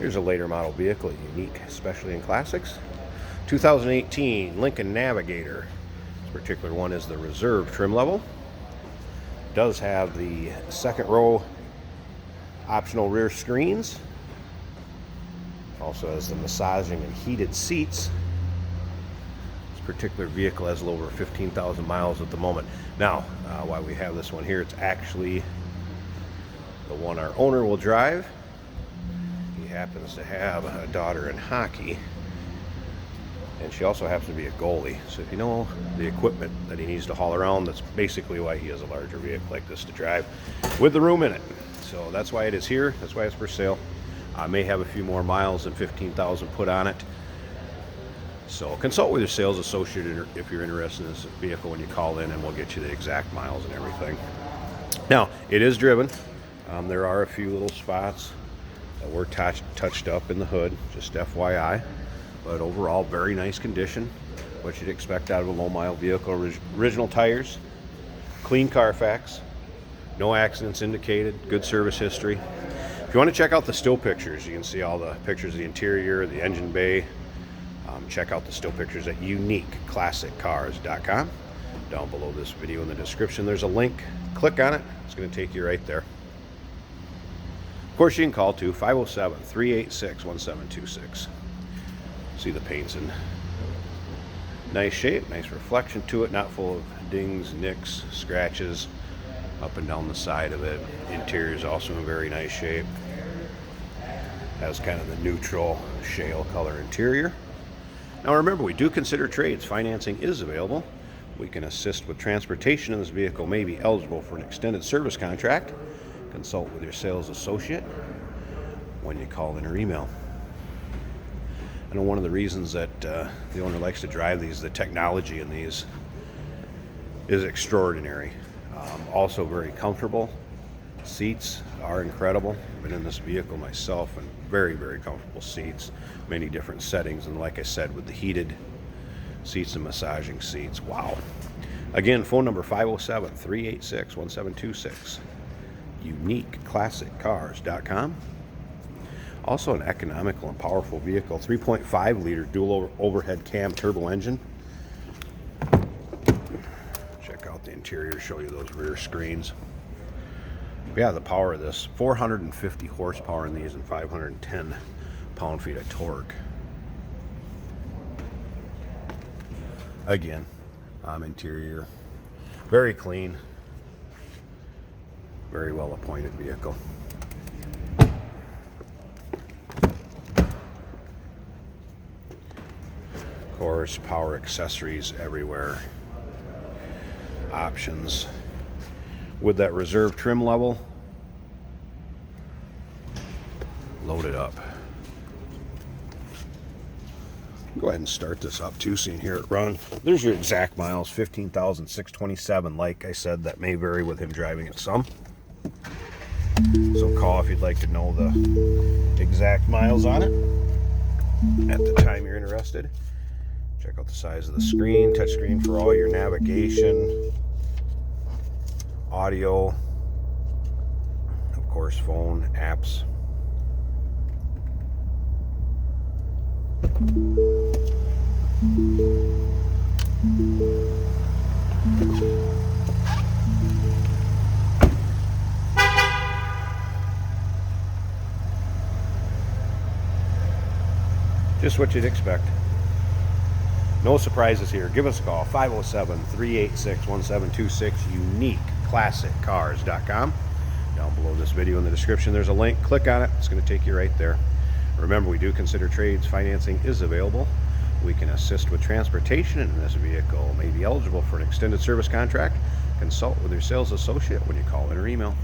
Here's a later model vehicle, unique, especially in classics. 2018 Lincoln Navigator. This particular one is the reserve trim level. Does have the second row optional rear screens. Also has the massaging and heated seats. This particular vehicle has a little over 15,000 miles at the moment. Now, while we have this one here, it's actually the one our owner will drive. He happens to have a daughter in hockey, and she also happens to be a goalie. So if you know the equipment that he needs to haul around, that's basically why he has a larger vehicle like this to drive with the room in it. So that's why it is here. That's why it's for sale. I may have a few more miles than 15,000 put on it. So consult with your sales associate if you're interested in this vehicle when you call in, and we'll get you the exact miles and everything. Now, it is driven. There are a few little spots that were touched up in the hood, just FYI. But overall, very nice condition. What you'd expect out of a low-mile vehicle. Original tires, clean Carfax, no accidents indicated, good service history. If you want to check out the still pictures, you can see all the pictures of the interior, the engine bay. Check out the still pictures at uniqueclassiccars.com. Down below this video in the description, there's a link. Click on it. It's going to take you right there. Of course, you can call to 507-386-1726. See, the paint's in nice shape, nice reflection to it, not full of dings, nicks, scratches up and down the side of it. Interior is also in very nice shape. Has kind of the neutral shale color interior. Now remember, we do consider trades. Financing is available. We can assist with transportation, and this vehicle may be eligible for an extended service contract. Consult with your sales associate when you call in or email. I know one of the reasons that the owner likes to drive these, the technology in these is extraordinary. Also very comfortable. Seats are incredible. I've been in this vehicle myself, and very, very comfortable seats. Many different settings, and like I said, with the heated seats and massaging seats, wow. Again, phone number 507-386-1726. uniqueclassiccars.com. Also an economical and powerful vehicle, 3.5 liter dual overhead cam turbo engine. Check out the interior, show you those rear screens. Yeah, the power of this, 450 horsepower in these and 510 pound-feet of torque. Again, interior, very clean, very well appointed vehicle. Of course, power accessories everywhere. Options. With that reserve trim level, loaded up. Go ahead and start this up too, so you can hear it run. There's your exact miles, 15,627. Like I said, that may vary with him driving it some. So call if you'd like to know the exact miles on it at the time you're interested. Check out the size of the screen, touch screen for all your navigation, audio, of course, phone, apps. Just what you'd expect. No surprises here. Give us a call, 507-386-1726, uniqueclassiccars.com. Down below this video in the description, there's a link. Click on it. It's going to take you right there. Remember, we do consider trades. Financing is available. We can assist with transportation, and this vehicle may be eligible for an extended service contract. Consult with your sales associate when you call in or email.